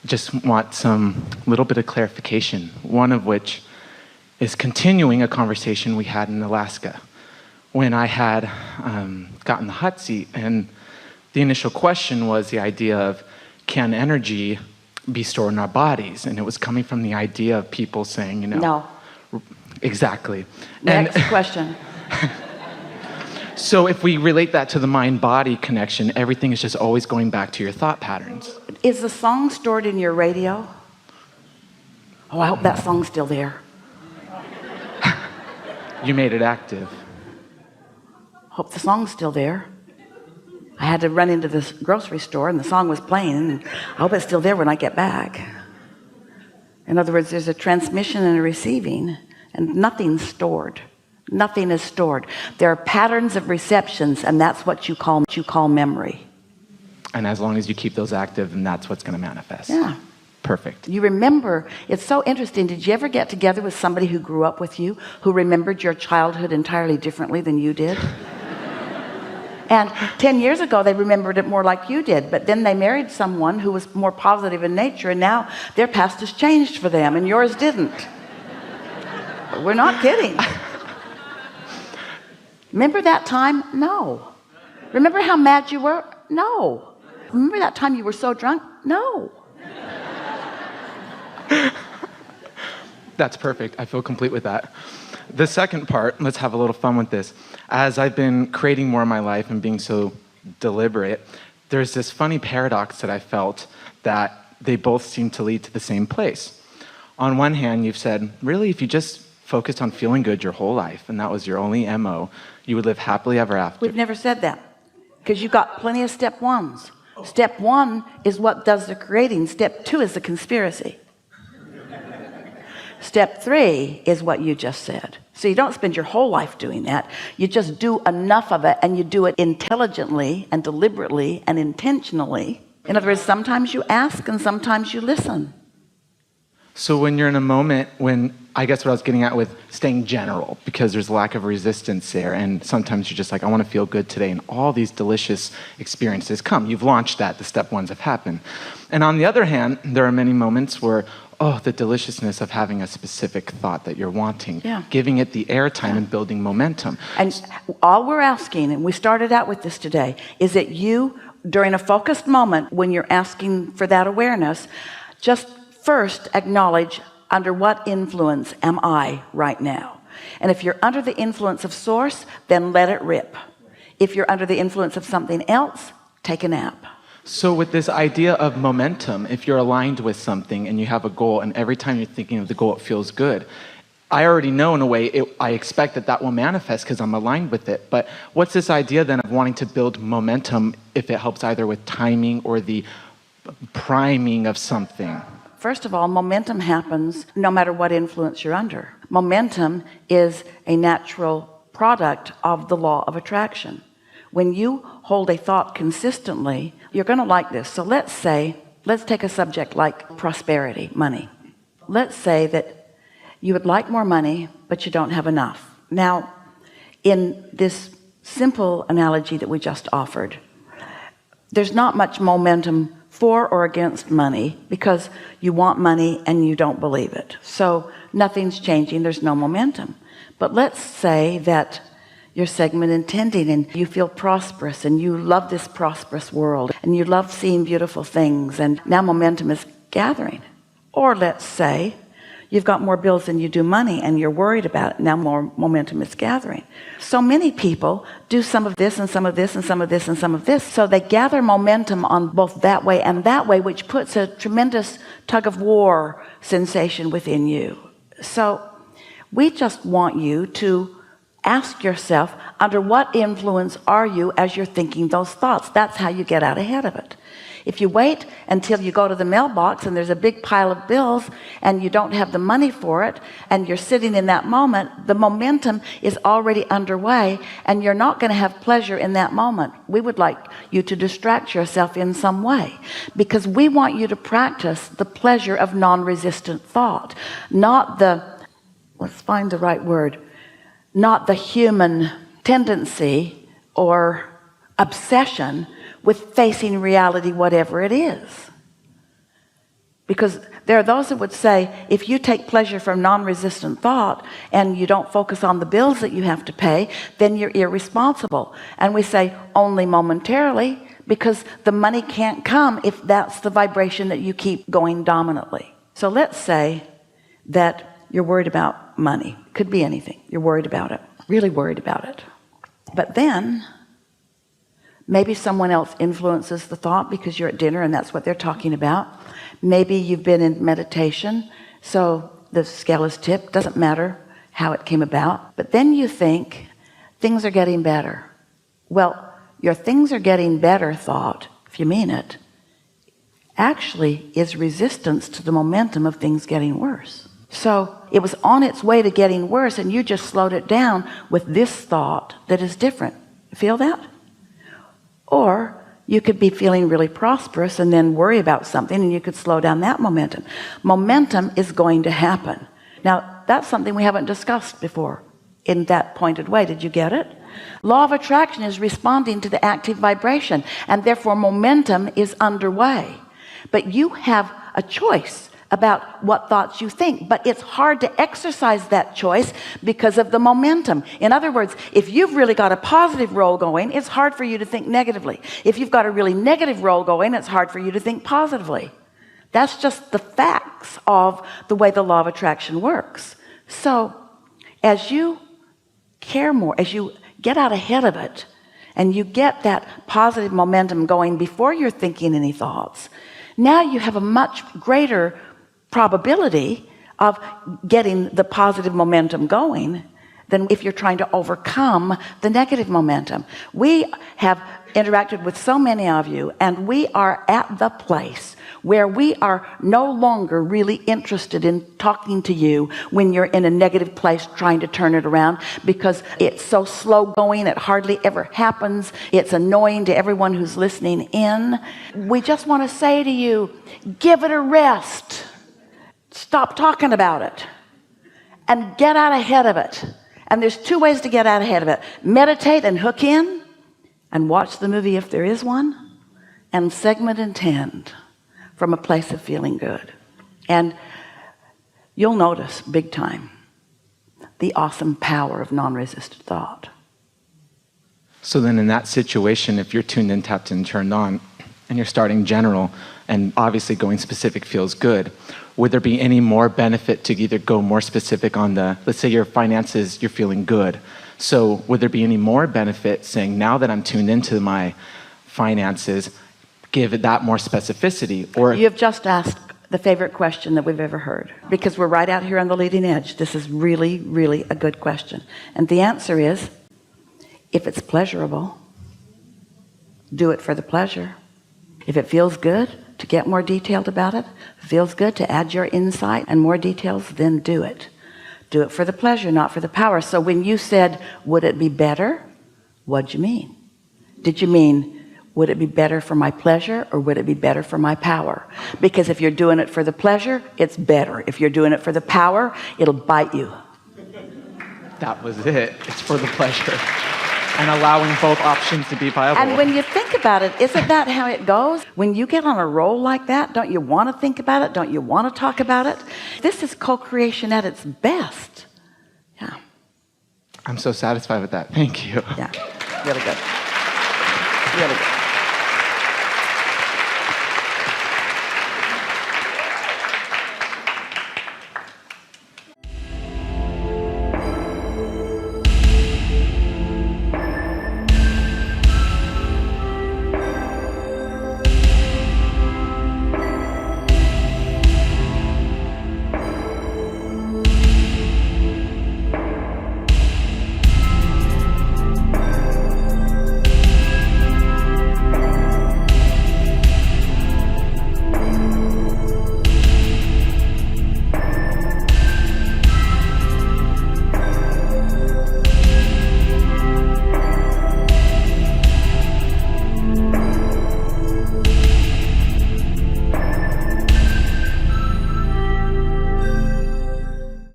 just want some little bit of clarification, one of which is continuing a conversation we had in Alaska when I had gotten the hot seat. And the initial question was the idea of, can energy be stored in our bodies? And it was coming from the idea of people saying, No. Exactly. Next question. So if we relate that to the mind-body connection, everything is just always going back to your thought patterns. Is the song stored in your radio? Oh, I hope that song's still there. You made it active. Hope the song's still there. I had to run into this grocery store and the song was playing, and I hope it's still there when I get back. In other words, there's a transmission and a receiving, and nothing's stored. Nothing is stored. There are patterns of receptions, and that's what you call memory. And as long as you keep those active, then that's what's going to manifest. Yeah. Perfect. You remember. It's so interesting. Did you ever get together with somebody who grew up with you, who remembered your childhood entirely differently than you did? And 10 years ago, they remembered it more like you did, but then they married someone who was more positive in nature, and now their past has changed for them, and yours didn't. We're not kidding. Remember that time? No. Remember how mad you were? No. Remember that time you were so drunk? No. That's perfect. I feel complete with that. The second part, let's have a little fun with this. As I've been creating more in my life and being so deliberate, there's this funny paradox that I felt that they both seem to lead to the same place. On one hand, you've said, really, if you just focused on feeling good your whole life, and that was your only MO, you would live happily ever after. We've never said that, because you got plenty of step ones. Step one is what does the creating. Step two is the conspiracy. Step three is what you just said. So you don't spend your whole life doing that. You just do enough of it, and you do it intelligently and deliberately and intentionally. In other words, sometimes you ask and sometimes you listen. So when you're in a moment when, I guess what I was getting at with staying general, because there's a lack of resistance there, and sometimes you're just like, I want to feel good today, and all these delicious experiences come. You've launched that, the step ones have happened. And on the other hand, there are many moments where, the deliciousness of having a specific thought that you're wanting, giving it the airtime and building momentum. And all we're asking, and we started out with this today, is that you, during a focused moment, when you're asking for that awareness, just first acknowledge, under what influence am I right now? And if you're under the influence of source, then let it rip. If you're under the influence of something else, take a nap. So with this idea of momentum, if you're aligned with something and you have a goal, and every time you're thinking of the goal, it feels good, I already know in a way, I expect that will manifest because I'm aligned with it. But what's this idea then of wanting to build momentum if it helps either with timing or the priming of something? First of all, momentum happens no matter what influence you're under. Momentum is a natural product of the law of attraction. When you hold a thought consistently, you're going to like this. So let's take a subject like prosperity, money. Let's say that you would like more money, but you don't have enough. Now, in this simple analogy that we just offered, there's not much momentum for or against money, because you want money and you don't believe it. So nothing's changing. There's no momentum. But let's say that you're segment intending and you feel prosperous and you love this prosperous world and you love seeing beautiful things, and now momentum is gathering. Or let's say you've got more bills than you do money and you're worried about it. Now more momentum is gathering. So many people do some of this and some of this and some of this and some of this. So they gather momentum on both that way and that way, which puts a tremendous tug of war sensation within you. So we just want you to ask yourself, under what influence are you as you're thinking those thoughts? That's how you get out ahead of it. If you wait until you go to the mailbox and there's a big pile of bills and you don't have the money for it, and you're sitting in that moment, the momentum is already underway and you're not going to have pleasure in that moment. We would like you to distract yourself in some way, because we want you to practice the pleasure of non-resistant thought, not the, let's find the right word, not the human tendency or obsession with facing reality, whatever it is. Because there are those that would say, if you take pleasure from non-resistant thought and you don't focus on the bills that you have to pay, then you're irresponsible. And we say only momentarily, because the money can't come if that's the vibration that you keep going dominantly. So let's say that you're worried about money. Could be anything. You're worried about it, really worried about it. But then maybe someone else influences the thought because you're at dinner and that's what they're talking about. Maybe you've been in meditation, so the scale is tipped. Doesn't matter how it came about. But then you think things are getting better. Well, your things are getting better thought, if you mean it, actually is resistance to the momentum of things getting worse. So it was on its way to getting worse, and you just slowed it down with this thought that is different. Feel that? Or you could be feeling really prosperous and then worry about something, and you could slow down that momentum. Momentum is going to happen. Now, that's something we haven't discussed before in that pointed way. Did you get it? Law of attraction is responding to the active vibration, and therefore momentum is underway. But you have a choice about what thoughts you think, but it's hard to exercise that choice because of the momentum. In other words, if you've really got a positive roll going, it's hard for you to think negatively. If you've got a really negative roll going, it's hard for you to think positively. That's just the facts of the way the law of attraction works. So as you care more, as you get out ahead of it, and you get that positive momentum going before you're thinking any thoughts, now you have a much greater probability of getting the positive momentum going than if you're trying to overcome the negative momentum. We have interacted with so many of you, and we are at the place where we are no longer really interested in talking to you when you're in a negative place trying to turn it around, because it's so slow going, it hardly ever happens, it's annoying to everyone who's listening in. We just want to say to you, give it a rest. Stop talking about it and get out ahead of it. And there's two ways to get out ahead of it: meditate and hook in and watch the movie if there is one, and segment and tend from a place of feeling good. And you'll notice big time the awesome power of non-resistant thought. So then in that situation, if you're tuned in, tapped in, turned on, and you're starting general, and obviously going specific feels good, would there be any more benefit to either go more specific on the, let's say your finances, you're feeling good. So would there be any more benefit saying, now that I'm tuned into my finances, give it that more specificity? Or you've just asked the favorite question that we've ever heard, because we're right out here on the leading edge. This is really, really a good question. And the answer is, if it's pleasurable, do it for the pleasure. If it feels good to get more detailed about it, feels good to add your insight and more details, then do it. Do it for the pleasure, not for the power. So when you said, would it be better? What'd you mean? Did you mean, would it be better for my pleasure, or would it be better for my power? Because if you're doing it for the pleasure, it's better. If you're doing it for the power, it'll bite you. that was it. It's for the pleasure. And allowing both options to be viable. And when you think about it, isn't that how it goes? When you get on a roll like that, don't you want to think about it? Don't you want to talk about it? This is co-creation at its best. Yeah. I'm so satisfied with that. Thank you. Yeah. Really good. Really good.